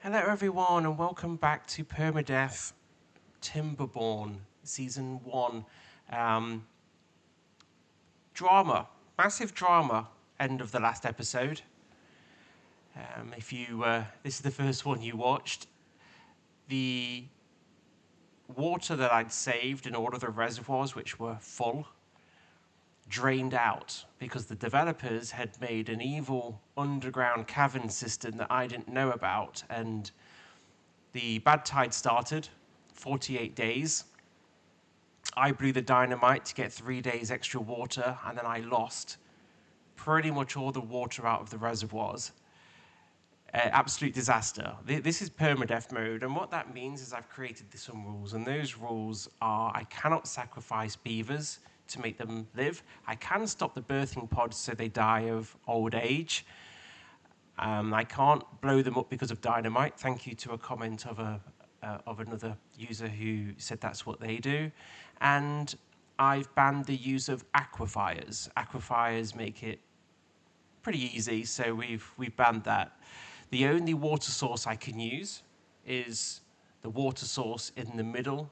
Hello everyone and welcome back to PERMADEATH Timberborn Season 1. Drama, massive drama, end of the last episode. If you, this is the first one you watched, the water that I'd saved in all of the reservoirs which were full drained out because the developers had made an evil underground cavern system that I didn't know about, and the bad tide started, 48 days. I blew the dynamite to get 3 days extra water, and then I lost pretty much all the water out of the reservoirs. Absolute disaster. This is permadeath mode, and what that means is I've created some rules, and those rules are I cannot sacrifice beavers to make them live. I can stop the birthing pods so they die of old age. I can't blow them up because of dynamite. Thank you to a comment of another user who said that's what they do. And I've banned the use of aquifers. Aquifers make it pretty easy, so we've banned that. The only water source I can use is the water source in the middle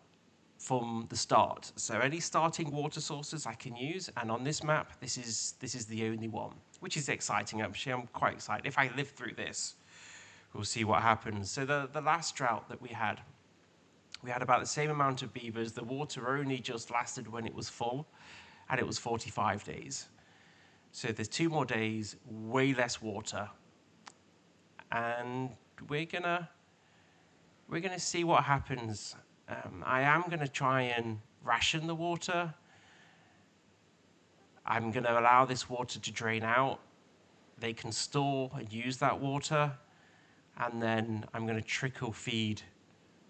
from the start. So any starting water sources I can use, and on this map, this is the only one, which is exciting. Actually, I'm quite excited. If I live through this, we'll see what happens. So the last drought that we had about the same amount of beavers. The water only just lasted when it was full, and it was 45 days. So there's 2 more days, way less water, and we're gonna see what happens. I am going to try and ration the water. I'm going to allow this water to drain out. They can store and use that water. And then I'm going to trickle feed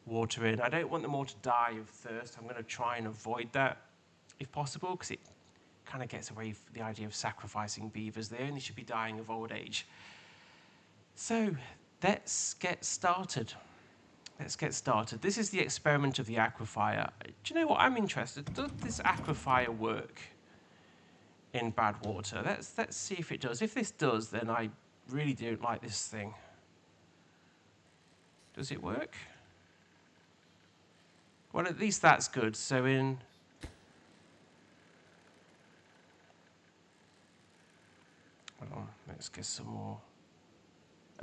water in. I don't want them all to die of thirst. I'm going to try and avoid that if possible, because it kind of gets away from the idea of sacrificing beavers. They only should be dying of old age. So let's get started. This is the experiment of the Aquifier. Do you know what? I'm interested. Does this Aquifier work in bad water? Let's see if it does. If this does, then I really don't like this thing. Does it work? Well, at least that's good. So hold on, let's get some more.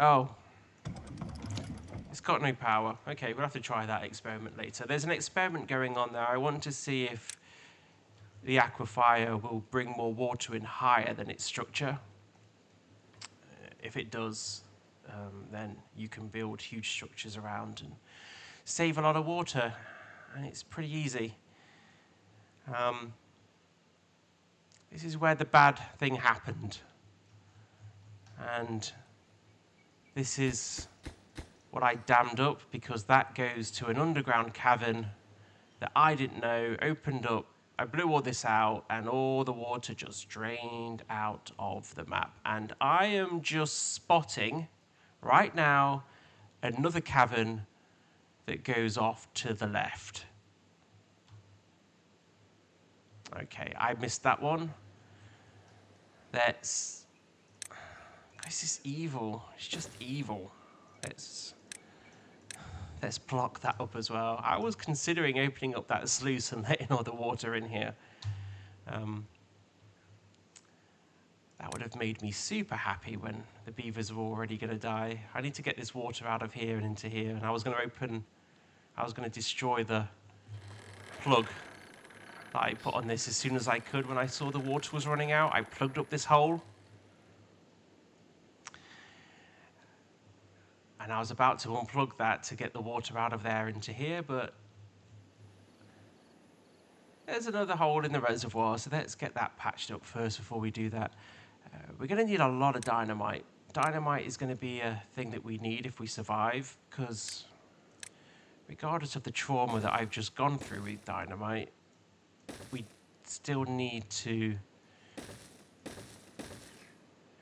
Oh. It's got no power. Okay, we'll have to try that experiment later. There's an experiment going on there. I want to see if the Aquifier will bring more water in higher than its structure. If it does, then you can build huge structures around and save a lot of water, and it's pretty easy. This is where the bad thing happened, and this is what I dammed up, because that goes to an underground cavern that I didn't know, opened up. I blew all this out, and all the water just drained out of the map. And I am just spotting, right now, another cavern that goes off to the left. Okay, I missed that one. This is evil. It's just evil. Let's block that up as well. I was considering opening up that sluice and letting all the water in here. That would have made me super happy when the beavers were already going to die. I need to get this water out of here and into here. And I was going to destroy the plug that I put on this as soon as I could. When I saw the water was running out, I plugged up this hole. And I was about to unplug that to get the water out of there into here, but there's another hole in the reservoir, so let's get that patched up first before we do that. We're going to need a lot of dynamite. Dynamite is going to be a thing that we need if we survive, because regardless of the trauma that I've just gone through with dynamite, we still need to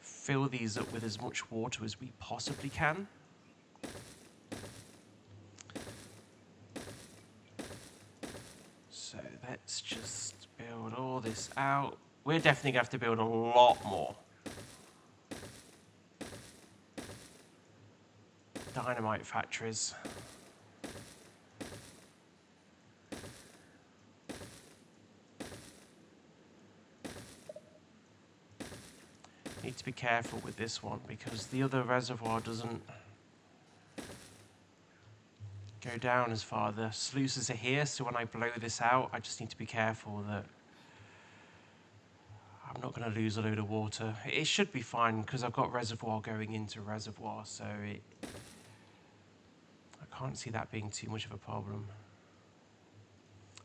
fill these up with as much water as we possibly can. So let's just build all this out. We're definitely going to have to build a lot more. dynamite factories. Need to be careful with this one because the other reservoir doesn't go down as far. The sluices are here, so when I blow this out, I just need to be careful that I'm not going to lose a load of water. It should be fine because I've got reservoir going into reservoir, so I can't see that being too much of a problem.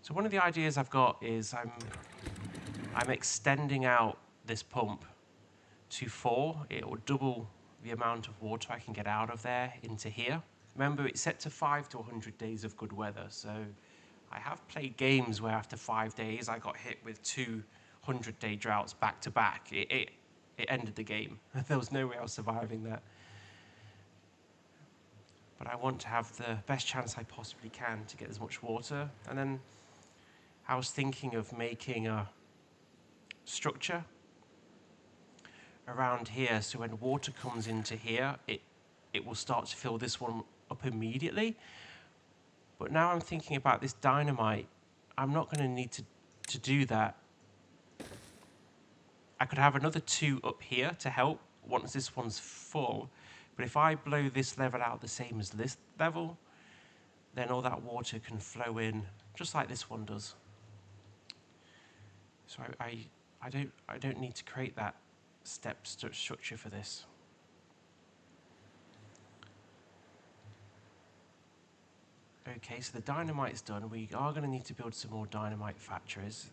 So one of the ideas I've got is I'm extending out this pump to 4. It will double the amount of water I can get out of there into here. Remember, it's set to 5 to 100 days of good weather, so I have played games where after 5 days I got hit with 2 100-day droughts back to back. It ended the game. There was no way I was surviving that. But I want to have the best chance I possibly can to get as much water. And then I was thinking of making a structure around here, so when water comes into here, it will start to fill this one up immediately. But now I'm thinking about this dynamite, I'm not going to need to do that. I could have another 2 up here to help once this one's full, but if I blow this level out the same as this level, then all that water can flow in just like this one does. So I don't need to create that step structure for this. Okay, so the dynamite's done. We are going to need to build some more dynamite factories.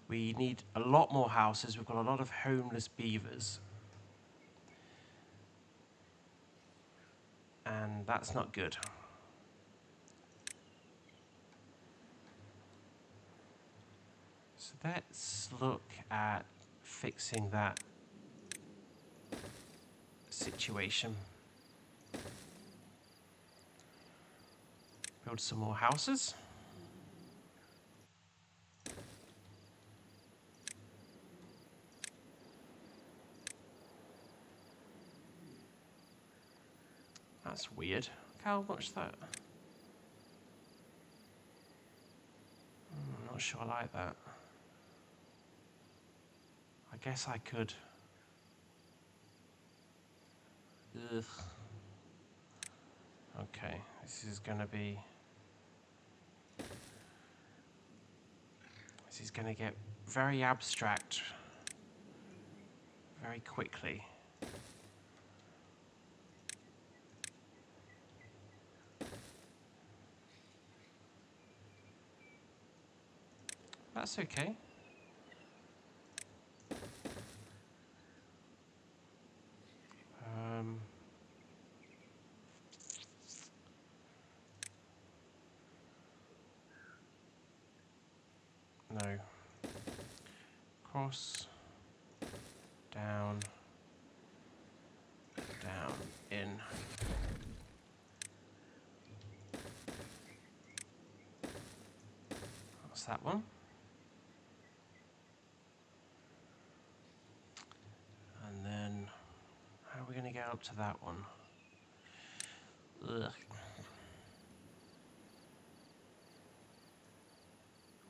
We need a lot more houses. We've got a lot of homeless beavers. And that's not good. So let's look at fixing that situation. Build some more houses. That's weird. Look how much that... I'm not sure I like that. I guess I could... Ugh. Okay, this is going to be... This is going to get very abstract very quickly. That's okay. No. Cross, down, down, in. That's that one. And then, how are we going to get up to that one? Ugh.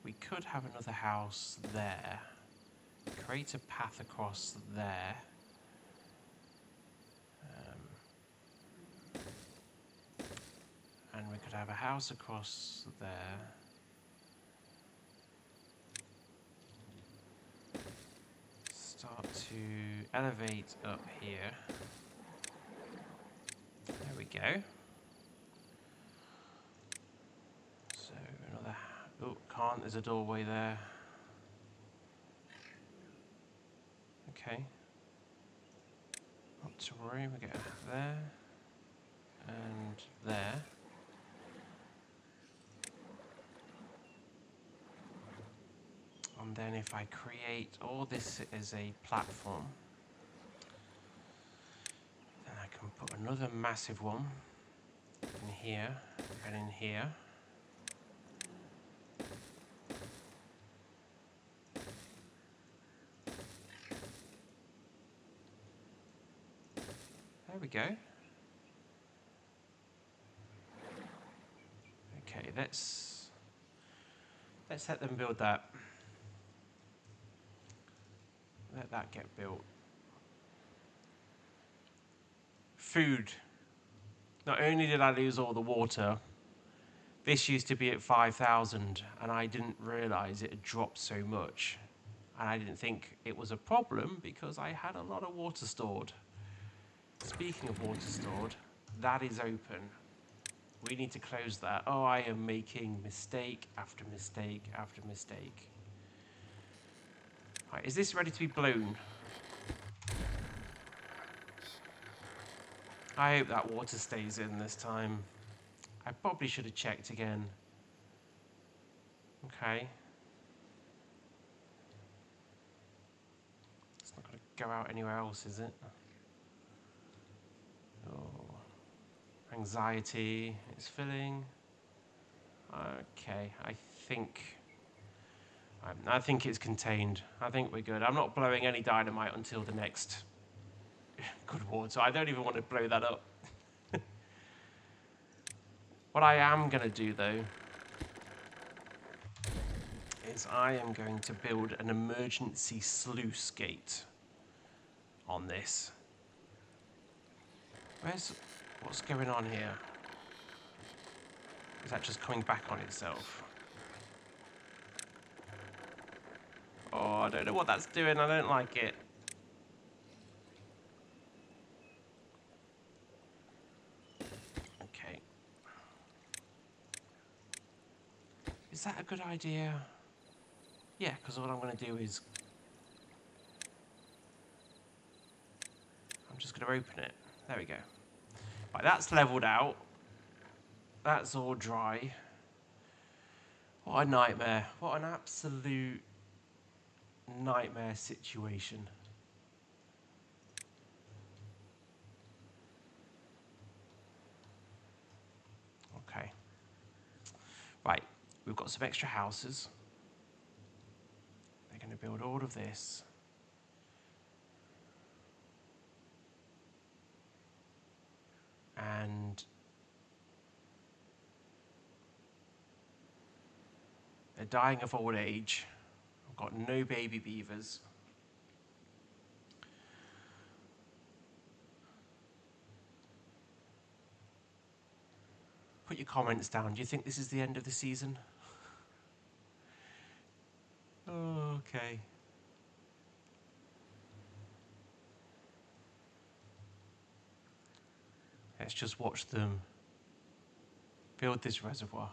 We could have another house there. Create a path across there. And we could have a house across there. Start to elevate up here. There we go. So another... Oh, can't. There's a doorway there. Okay. Not to worry. We get there. And there. And then if I create all this as a platform, then I can put another massive one in here and in here. There we go. let's let them build that. Let that get built. Food. Not only did I lose all the water, this used to be at 5,000 and I didn't realize it had dropped so much. And I didn't think it was a problem because I had a lot of water stored. Speaking of water stored, that is open. We need to close that. Oh, I am making mistake after mistake after mistake. Right, is this ready to be blown? I hope that water stays in this time. I probably should have checked again. Okay. It's not going to go out anywhere else, is it? Oh. Anxiety, it's filling. Okay, I think it's contained. I think we're good. I'm not blowing any dynamite until the next good water. I don't even want to blow that up. What I am going to do, though, is I am going to build an emergency sluice gate on this. What's going on here? Is that just coming back on itself? Oh, I don't know what that's doing. I don't like it. Okay. Is that a good idea? Yeah, because what I'm going to do is I'm just going to open it. There we go. Right, that's leveled out. That's all dry. What a nightmare. What an absolute nightmare situation. Okay. Right, we've got some extra houses. They're going to build all of this. And they're dying of old age. I've got no baby beavers. Put your comments down. Do you think this is the end of the season? Oh, okay. Let's just watch them build this reservoir.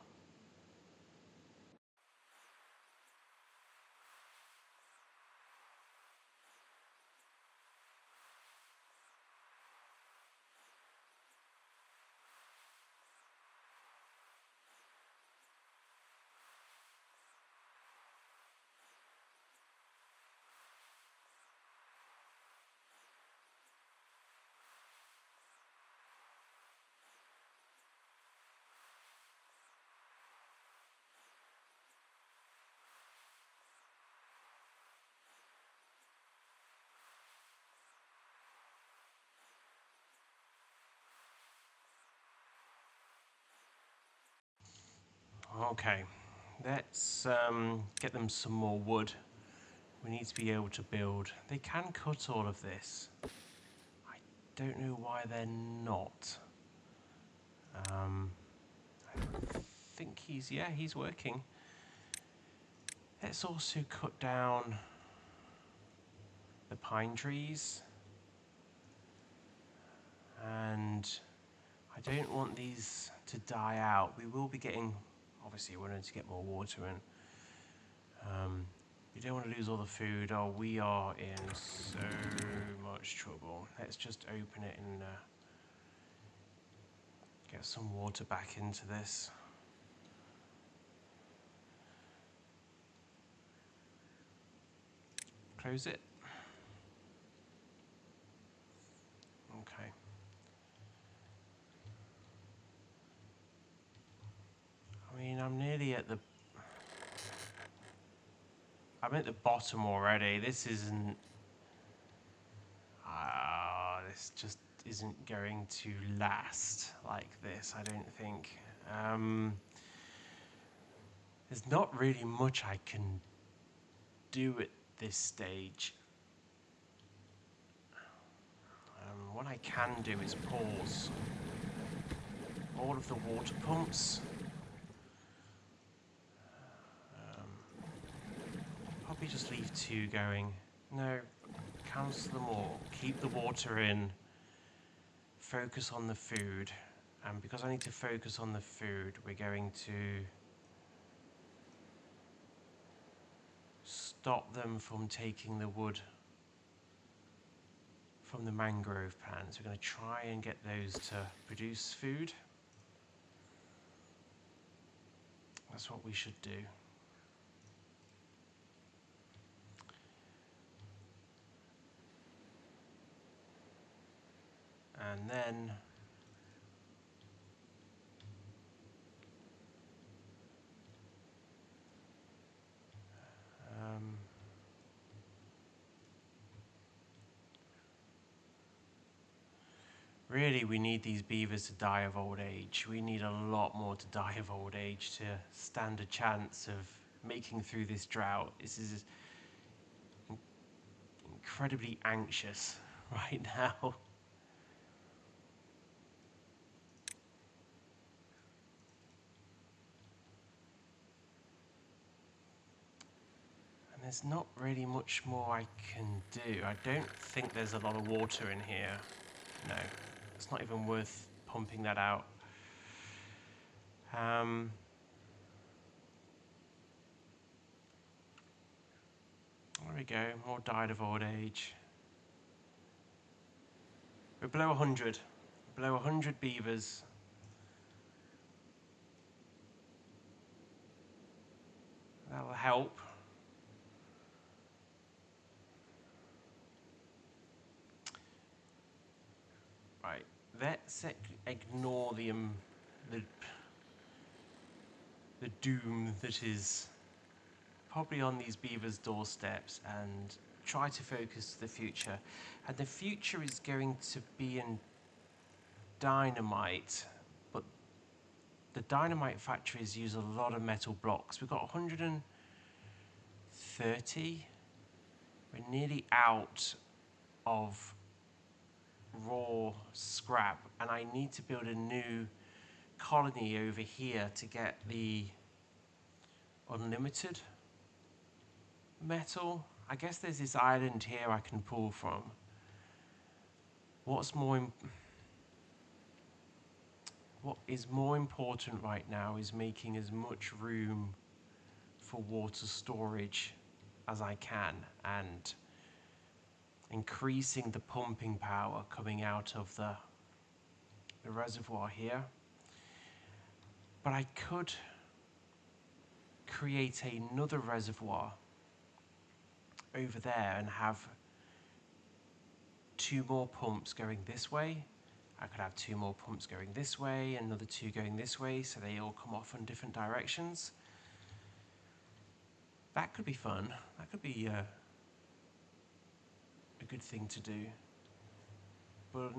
Okay, let's get them some more wood. We need to be able to build. They can cut all of this. I don't know why they're not. I think he's working. Let's also cut down the pine trees. And I don't want these to die out. We will be getting, obviously we're going to get more water in. We don't want to lose all the food. Oh, we are in so much trouble. Let's just open it and get some water back into this. Close it. Okay. I mean, I'm at the bottom already. This isn't... this just isn't going to last like this, I don't think. There's not really much I can do at this stage. What I can do is pause all of the water pumps. Probably just leave 2 going. No, cancel them all. Keep the water in. Focus on the food. And because I need to focus on the food, we're going to stop them from taking the wood from the mangrove plants. We're going to try and get those to produce food. That's what we should do. And then really, we need these beavers to die of old age. We need a lot more to die of old age to stand a chance of making through this drought. This is incredibly anxious right now. And there's not really much more I can do. I don't think there's a lot of water in here. No. It's not even worth pumping that out. There we go, more died of old age. We're below 100. Below 100 beavers. That'll help. Right, let's ignore the doom that is probably on these beavers' doorsteps and try to focus to the future. And the future is going to be in dynamite, but the dynamite factories use a lot of metal blocks. We've got 130. We're nearly out of raw scrap, and I need to build a new colony over here to get the unlimited metal. I guess there's this island here I can pull from. What is more important right now is making as much room for water storage as I can and increasing the pumping power coming out of the reservoir here. But I could create another reservoir over there and have 2 more pumps going this way. I could have 2 more pumps going this way, another 2 going this way, so they all come off in different directions. That could be fun. That could be a good thing to do. But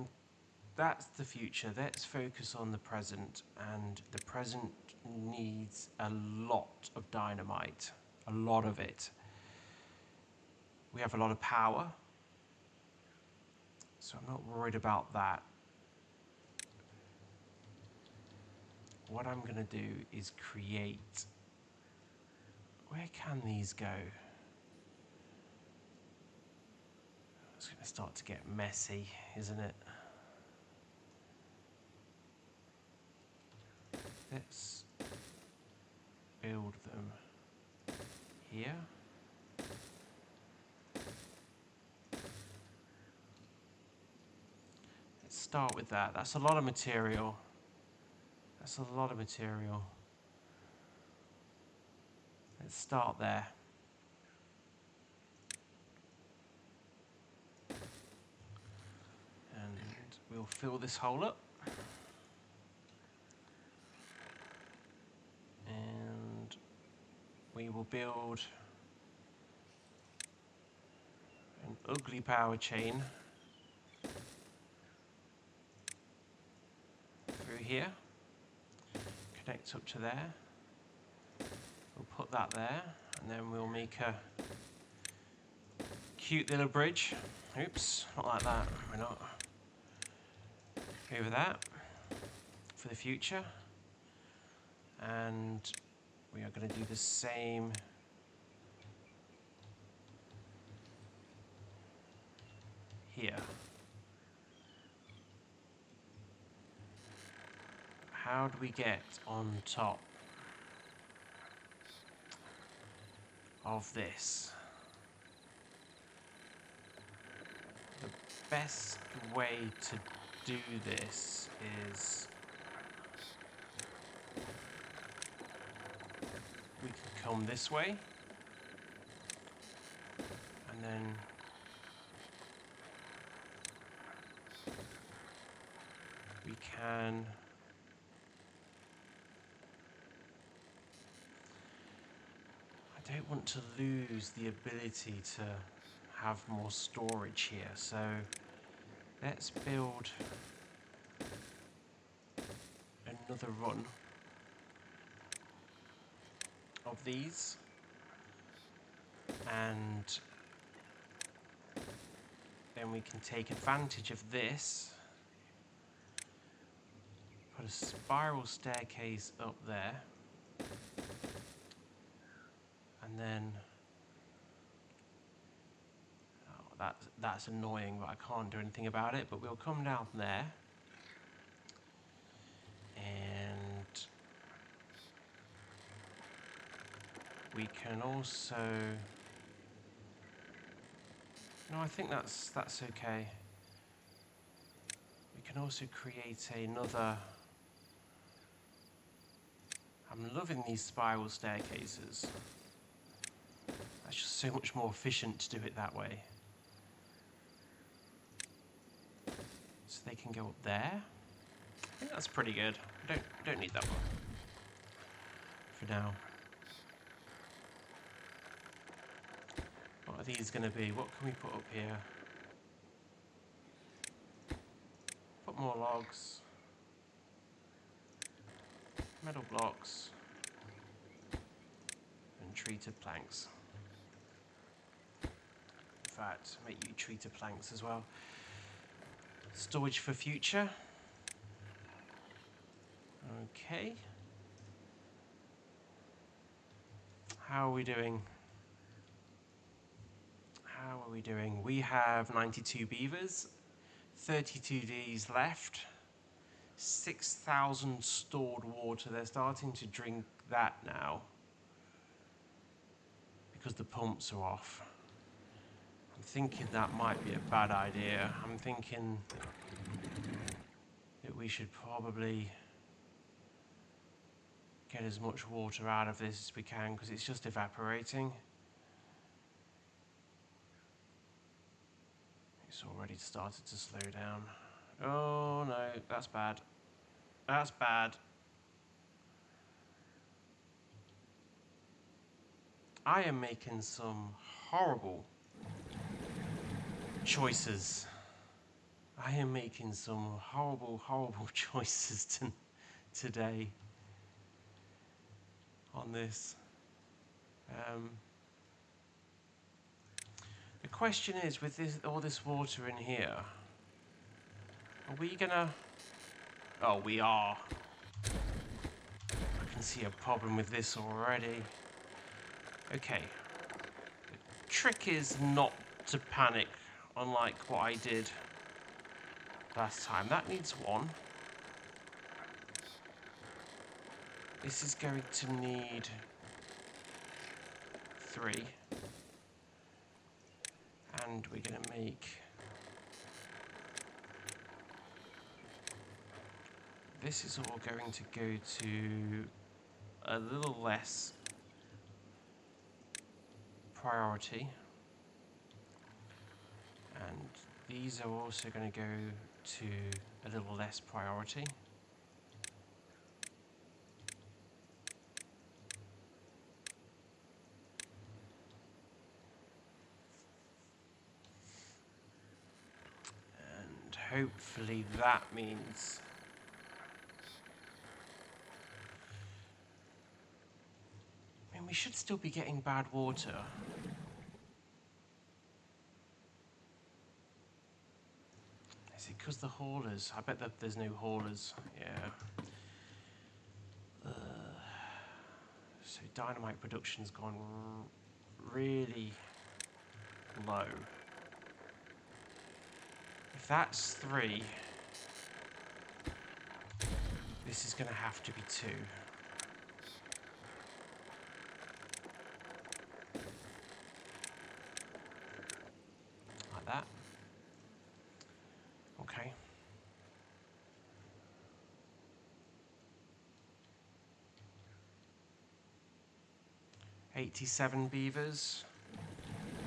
that's the future. Let's focus on the present, and the present needs a lot of dynamite, a lot of it. We have a lot of power, so I'm not worried about that. What I'm going to do is create... Where can these go? It's going to start to get messy, isn't it? Let's build them here. Let's start with that. That's a lot of material. That's a lot of material. Let's start there. And we'll fill this hole up. And we will build an ugly power chain through here. Connect up to there. We'll that there, and then we'll make a cute little bridge. Oops, not like that. We're not. Over that for the future, and we are going to do the same here. How do we get on top of this? The best way to do this is we can come this way, and then we can I don't want to lose the ability to have more storage here, so let's build another run of these, and then we can take advantage of this, put a spiral staircase up there, and then that's annoying, but I can't do anything about it. But we'll come down there, and we can also. No, I think that's okay. We can also create another. I'm loving these spiral staircases. That's just so much more efficient to do it that way. So they can go up there. I think that's pretty good. I don't need that one for now. What are these going to be? What can we put up here? Put more logs. Metal blocks. And treated planks. In fact, make you treated planks as well. Storage for future. Okay. How are we doing? How are we doing? We have 92 beavers, 32 Ds left, 6,000 stored water. They're starting to drink that now because the pumps are off. I'm thinking that might be a bad idea. I'm thinking that we should probably get as much water out of this as we can, because it's just evaporating. It's already started to slow down. Oh no, that's bad. That's bad. I am making some horrible choices. I am making some horrible choices today on this. The question is, with all this water in here, are we gonna... Oh, we are. I can see a problem with this already. Okay. The trick is not to panic, unlike what I did last time. That needs one. This is going to need 3. And we're going to make this is all going to go to a little less priority, and these are also going to go to a little less priority. Hopefully that means We should still be getting bad water. Is it because the haulers? I bet that there's no haulers. Yeah. So dynamite production's gone really low. If that's 3, this is going to have to be 2. Like that. Okay. $87 beavers.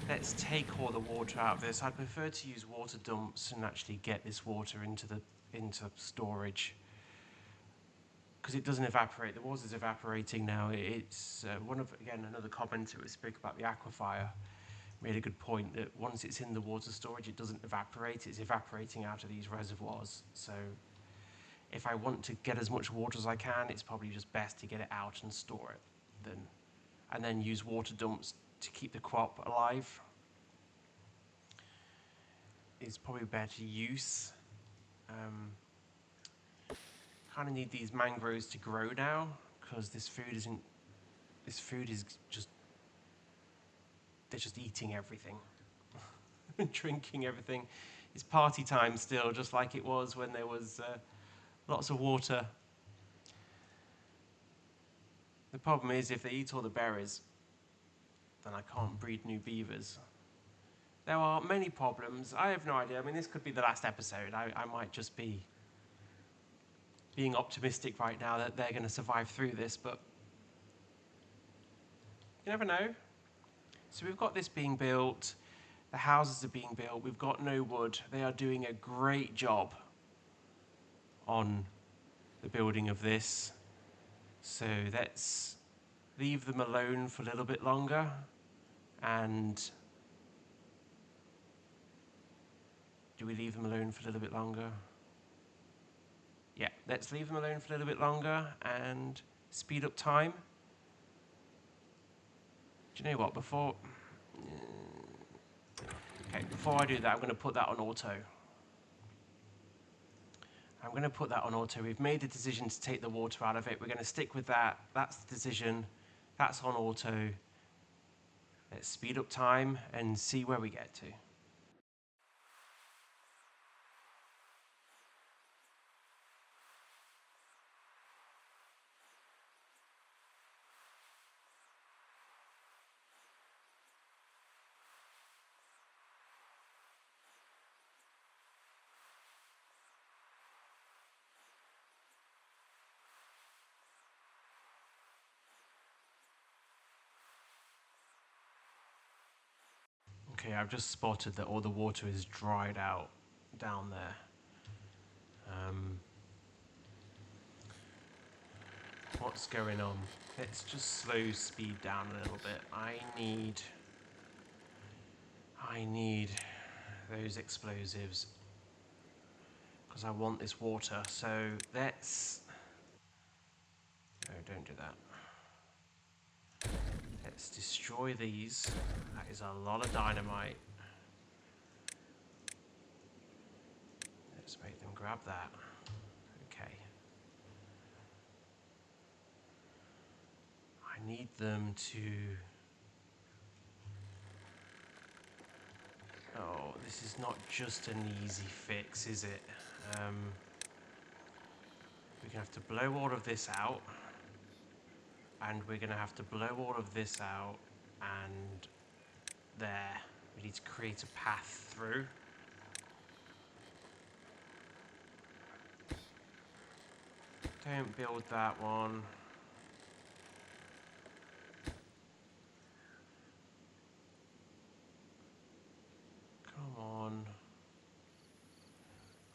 Let's take all the water out of this. I'd prefer to use water dumps and actually get this water into storage, because it doesn't evaporate. The water's evaporating now. It's another commenter who spoke about the aquifier made a good point that once it's in the water storage, it doesn't evaporate. It's evaporating out of these reservoirs. So if I want to get as much water as I can, it's probably just best to get it out and store it, and then use water dumps to keep the crop alive. Is probably better use. Kind of need these mangroves to grow now, because this food is just, they're just eating everything and drinking everything. It's party time still, just like it was when there was lots of water. The problem is, if they eat all the berries, then I can't breed new beavers. There are many problems. I have no idea. I mean, this could be the last episode. I might just be being optimistic right now that they're going to survive through this, but you never know. So we've got this being built. The houses are being built. We've got no wood. They are doing a great job on the building of this. So let's leave them alone for a little bit longer. And do we leave them alone for a little bit longer? Yeah, let's leave them alone for a little bit longer and speed up time. Do you know what? Before I do that, I'm going to put that on auto. We've made the decision to take the water out of it. We're going to stick with that. That's the decision. That's on auto. Let's speed up time and see where we get to. Okay, I've just spotted that all the water is dried out down there. What's going on? Let's just slow speed down a little bit. I need those explosives because I want this water. So let's... No, don't do that. Let's destroy these. That is a lot of dynamite. Let's make them grab that. Okay. I need them to... Oh, this is not just an easy fix, is it? We're going to have to blow all of this out. And we're going to have to blow all of this out. And there. We need to create a path through. Don't build that one. Come on.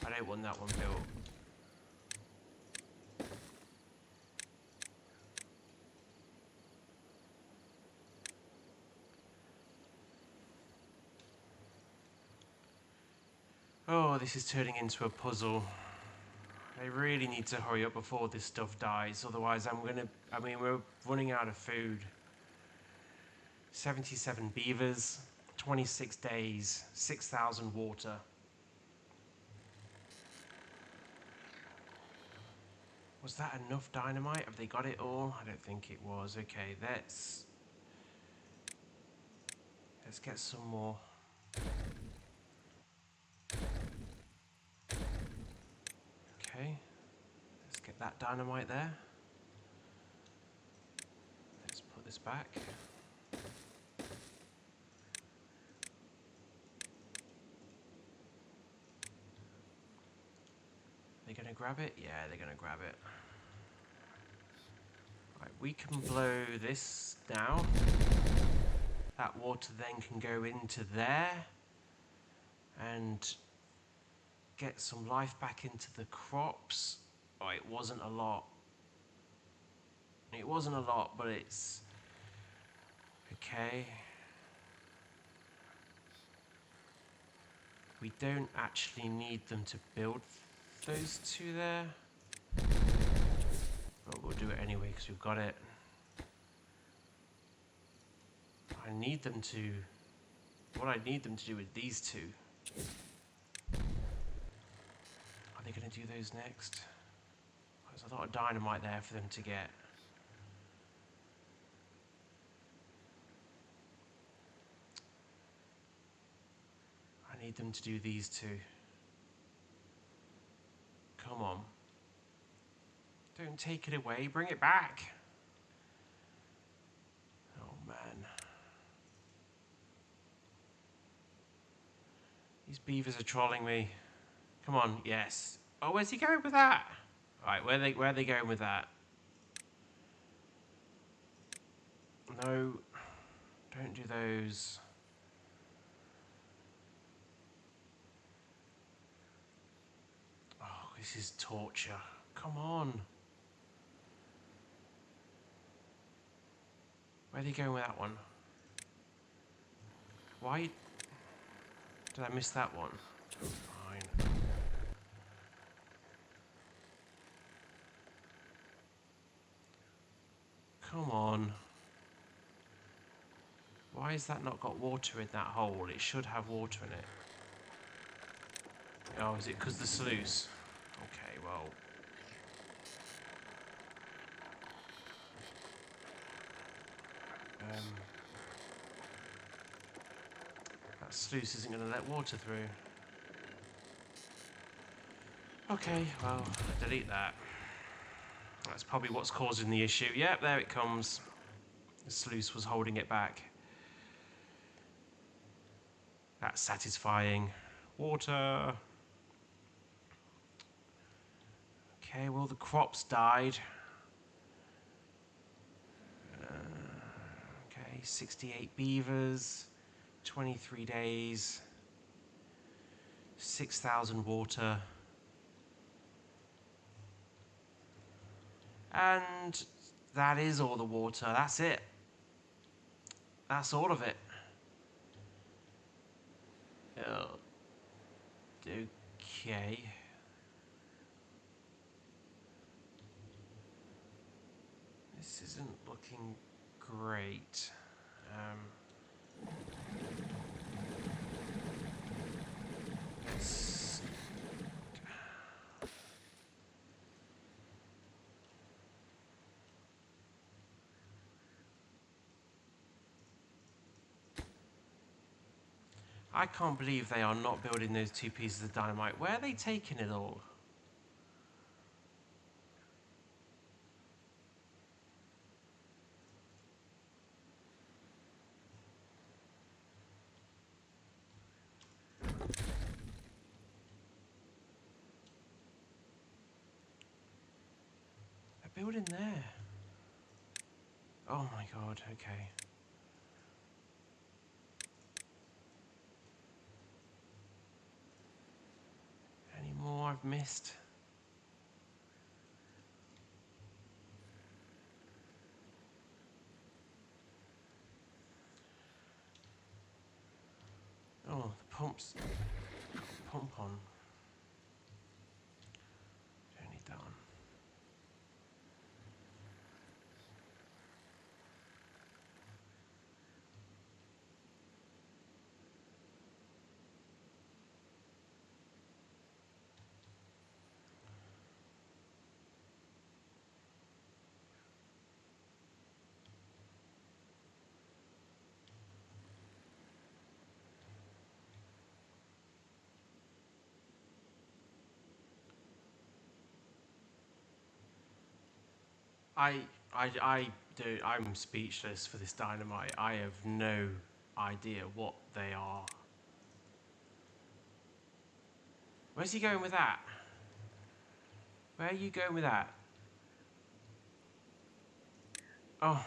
I don't want that one built. Oh, this is turning into a puzzle. I really need to hurry up before this stuff dies, otherwise we're running out of food. 77 beavers, 26 days, 6,000 water. Was that enough dynamite? Have they got it all? I don't think it was. Okay, let's get some more. Okay, let's get that dynamite there. Let's put this back. They're gonna grab it? Yeah, they're gonna grab it. Right, we can blow this down. That water then can go into there and get some life back into the crops. Oh, it wasn't a lot. It wasn't a lot, but it's okay. We don't actually need them to build those two there, but we'll do it anyway because we've got it. I need them to, what I need them to do with these two. Are they going to do those next? There's a lot of dynamite there for them to get. I need them to do these two. Come on. Don't take it away, bring it back. Oh man. These beavers are trolling me. Come on, yes. Oh, where's he going with that? Right, where are they going with that? No, don't do those. Oh, this is torture. Come on. Where are they going with that one? Why did I miss that one? Oh, fine. Come on. Why has that not got water in that hole? It should have water in it. Oh, is it because the sluice? Okay, well. That sluice isn't going to let water through. Okay, well, delete that. That's probably what's causing the issue. Yep, there it comes. The sluice was holding it back. That's satisfying. Water. Okay, well, the crops died. Okay, 68 beavers, 23 days, 6,000 water. And that is all the water. That's it. That's all of it. Oh. Okay. This isn't looking great. Let's... I can't believe they are not building those two pieces of dynamite. Where are they taking it all? They're building there. Oh my god, okay. Any more I've missed? Oh, the pump's got a pump on. Don't need that one. I'm speechless for this dynamite. I have no idea what they are. Where's he going with that? Where are you going with that? Oh.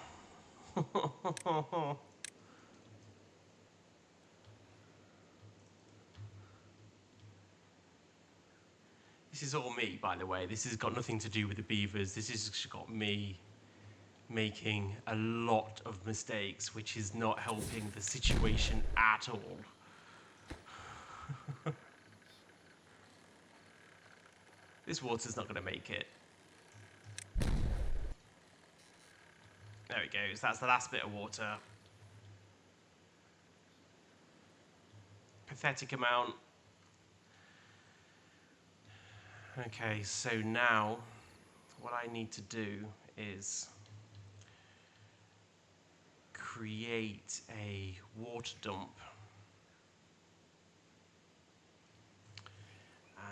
This is all me, by the way. This has got nothing to do with the beavers. This has got me making a lot of mistakes, which is not helping the situation at all. This water's not going to make it. There it goes. That's the last bit of water. Pathetic amount. Okay, so now what I need to do is create a water dump.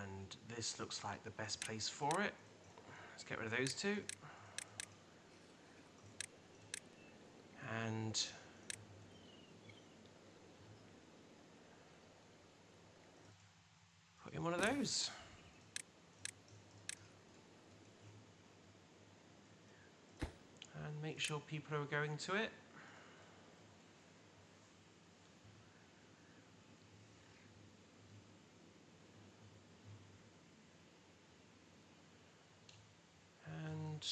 And this looks like the best place for it. Let's get rid of those two. And put in one of those. And make sure people are going to it. And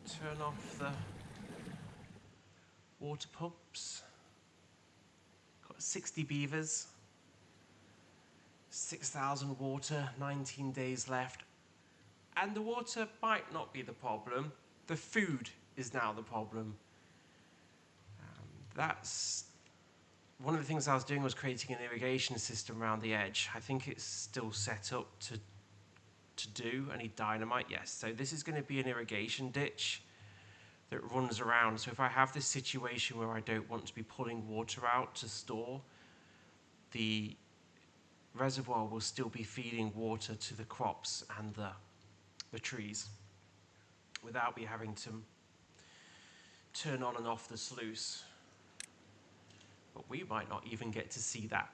turn off the water pumps. Got 60 beavers, 6,000 water, 19 days left. And the water might not be the problem. The food is now the problem. That's one of the things I was doing, was creating an irrigation system around the edge. I think it's still set up to do. I need dynamite, yes. So this is going to be an irrigation ditch that runs around. So if I have this situation where I don't want to be pulling water out to store, the reservoir will still be feeding water to the crops and the trees without me having to turn on and off the sluice. But we might not even get to see that.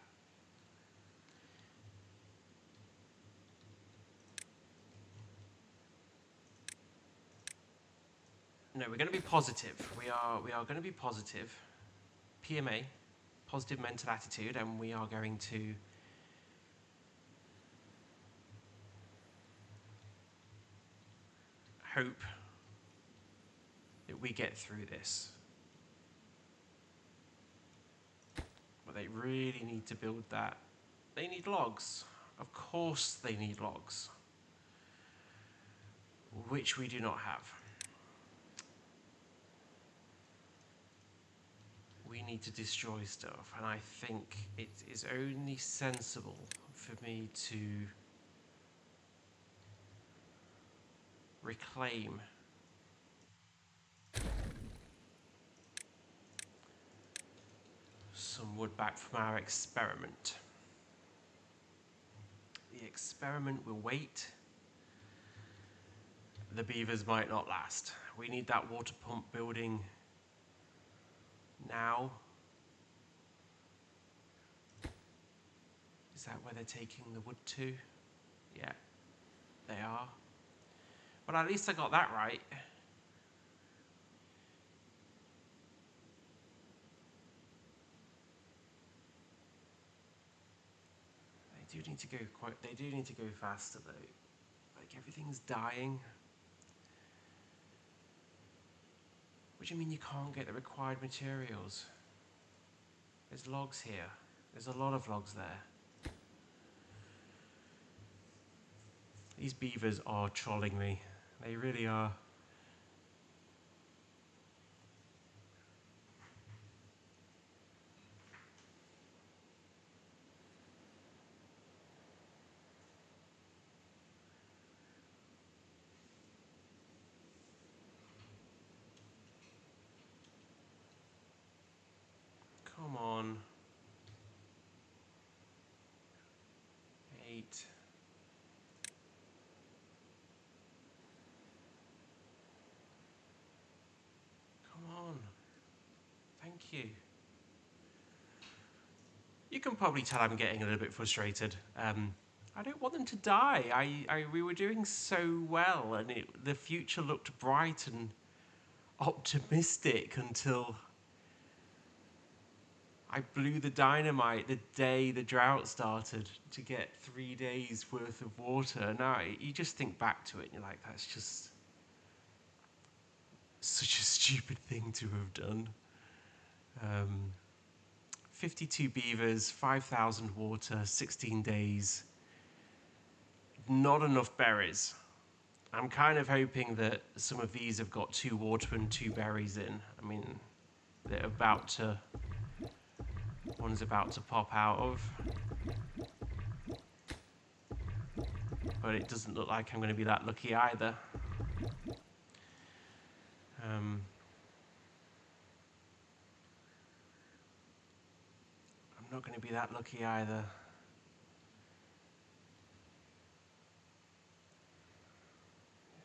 No, we're going to be positive. We are going to be positive. PMA, positive mental attitude, and we are going to hope that we get through this. But they really need to build that. They need logs. Of course they need logs, which we do not have. We need to destroy stuff, and I think it is only sensible for me to reclaim some wood back from our experiment. The experiment will wait. The beavers might not last. We need that water pump building now. Is that where they're taking the wood to? Yeah, they are. But at least I got that right. They do need to go faster though. Like, everything's dying. What do you mean you can't get the required materials? There's logs here. There's a lot of logs there. These beavers are trolling me. They really are. Come on. 8. you. You can probably tell I'm getting a little bit frustrated. I don't want them to die. We were doing so well, and the future looked bright and optimistic until I blew the dynamite the day the drought started to get 3 days worth of water. Now, you just think back to it and you're like, that's just such a stupid thing to have done. 52 beavers, 5,000 water, 16 days. Not enough berries. I'm kind of hoping that some of these have got 2 water and 2 berries in. I mean, one's about to pop out of. But it doesn't look like I'm going to be that lucky either. I'm not going to be that lucky either.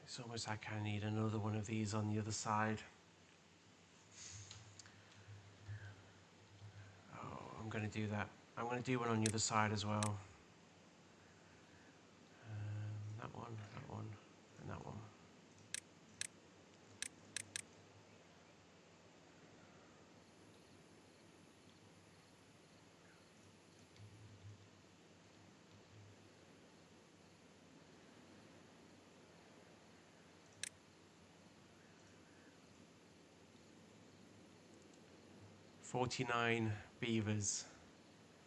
It's almost like I need another one of these on the other side. Oh, I'm going to do that. I'm going to do one on the other side as well. That one, and that one. "49 beavers,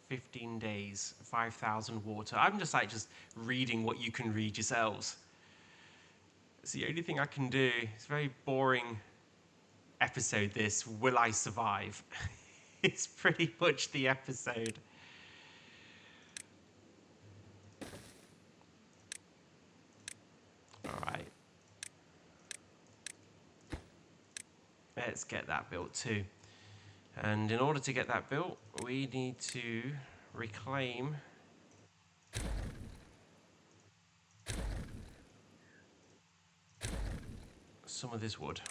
15 days, 5,000 water." I'm just reading what you can read yourselves. It's the only thing I can do. It's a very boring episode, this. Will I survive? It's pretty much the episode. All right. Let's get that built too. And in order to get that built, we need to reclaim some of this wood.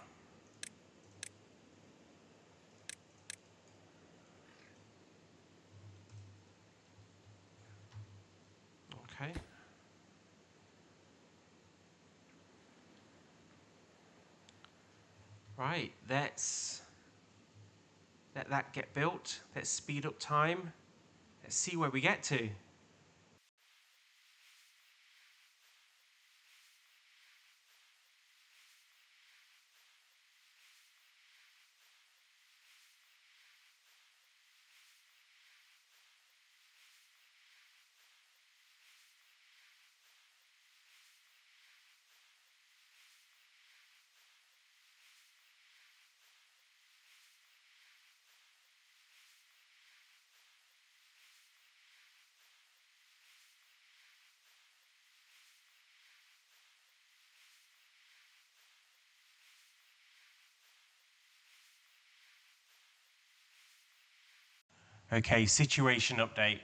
Okay. Right, let's let that get built. Let's speed up time. Let's see where we get to. Okay, situation update.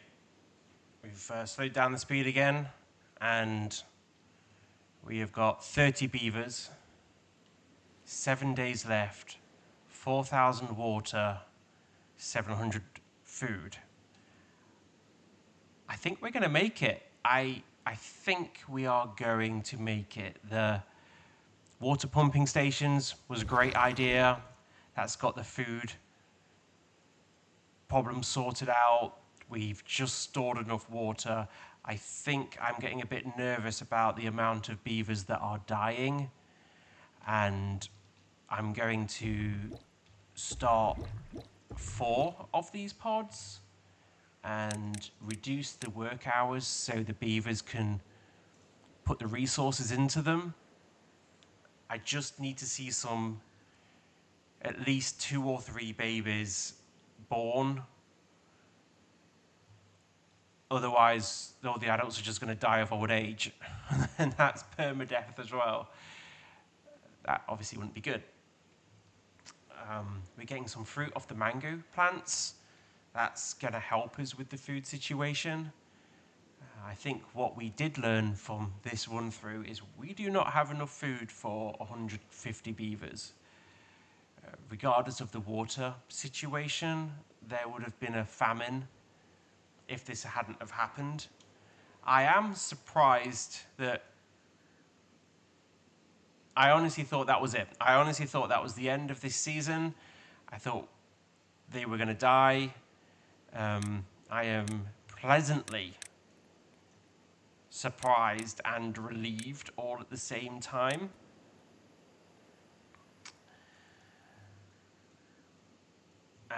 We've slowed down the speed again, and we have got 30 beavers, 7 days left, 4,000 water, 700 food. I think we're going to make it. I think we are going to make it. The water pumping stations was a great idea. That's got the food problem sorted out. We've just stored enough water. I think I'm getting a bit nervous about the amount of beavers that are dying, and I'm going to start 4 of these pods and reduce the work hours so the beavers can put the resources into them. I just need to see at least 2 or 3 babies born. Otherwise, all the adults are just going to die of old age. And that's permadeath as well. That obviously wouldn't be good. We're getting some fruit off the mango plants. That's going to help us with the food situation. I think what we did learn from this run through is we do not have enough food for 150 beavers. regardless of the water situation, there would have been a famine if this hadn't have happened. I am surprised that I honestly thought that was it. I honestly thought that was the end of this season. I thought they were going to die. I am pleasantly surprised and relieved all at the same time.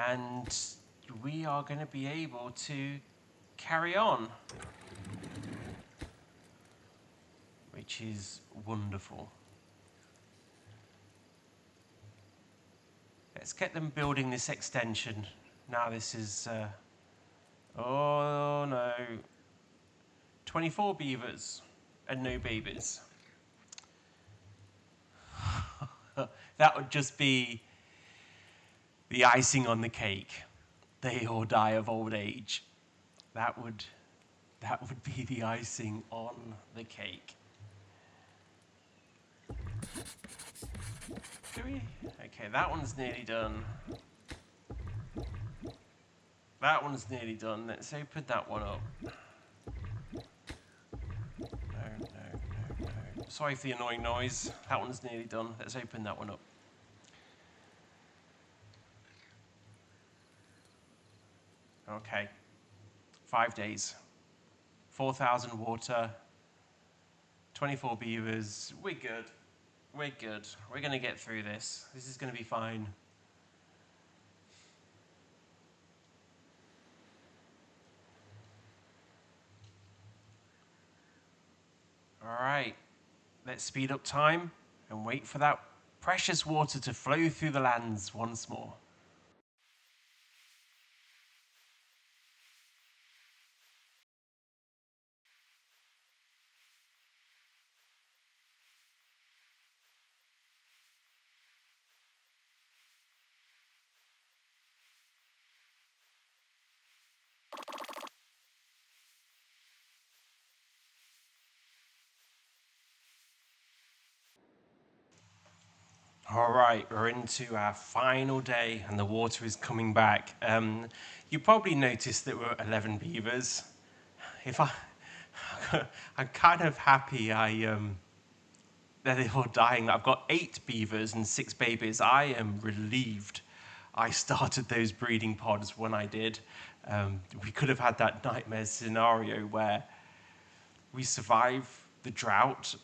And we are going to be able to carry on, which is wonderful. Let's get them building this extension. Now this is, oh no, 24 beavers and no babies. That would just be the icing on the cake. They all die of old age. That would be the icing on the cake. Do we? Okay, that one's nearly done. That one's nearly done. Let's open that one up. No. Sorry for the annoying noise. That one's nearly done. Let's open that one up. Okay. 5 days. 4,000 water. 24 beavers. We're good. We're good. We're going to get through this. This is going to be fine. All right. Let's speed up time and wait for that precious water to flow through the lands once more. All right, we're into our final day and the water is coming back. You probably noticed that we're 11 beavers. I'm kind of happy that they're all dying. I've got 8 beavers and 6 babies. I am relieved I started those breeding pods when I did. We could have had that nightmare scenario where we survive the drought,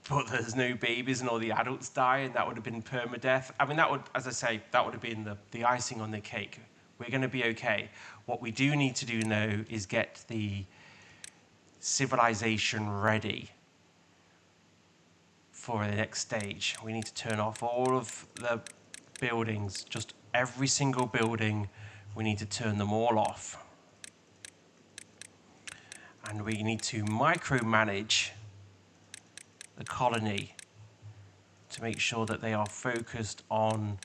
but there's no babies and all the adults die, and that would have been permadeath. I mean, that would, as I say, that would have been the icing on the cake. We're going to be okay. What we do need to do now is get the civilization ready for the next stage. We need to turn off all of the buildings, just every single building. We need to turn them all off. And we need to micromanage the colony to make sure that they are focused on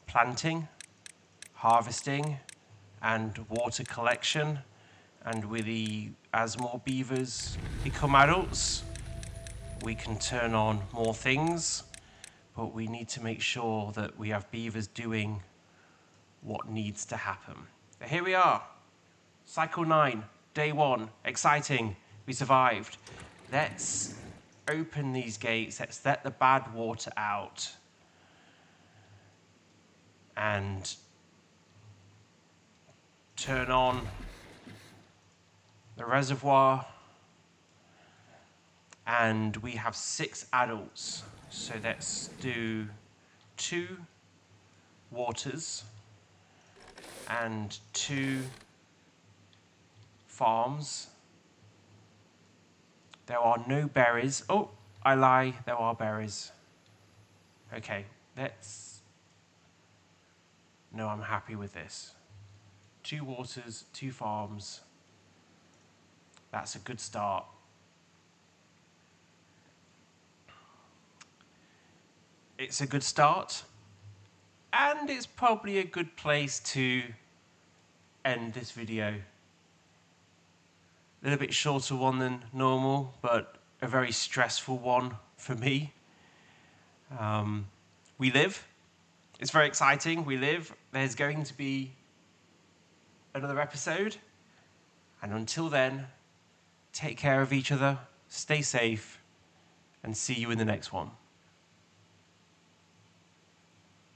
planting, harvesting, and water collection. And as more beavers become adults, we can turn on more things, but we need to make sure that we have beavers doing what needs to happen. But here we are, cycle 9, day 1, exciting, we survived. Let's open these gates, let's let the bad water out. And turn on the reservoir. And we have 6 adults. So let's do 2 waters and 2 farms. There are no berries. Oh, I lie, there are berries. Okay, no, I'm happy with this. 2 waters, 2 farms. That's a good start. It's a good start, and it's probably a good place to end this video. A little bit shorter one than normal, but a very stressful one for me. We live. It's very exciting. We live. There's going to be another episode. And until then, take care of each other, stay safe, and see you in the next one.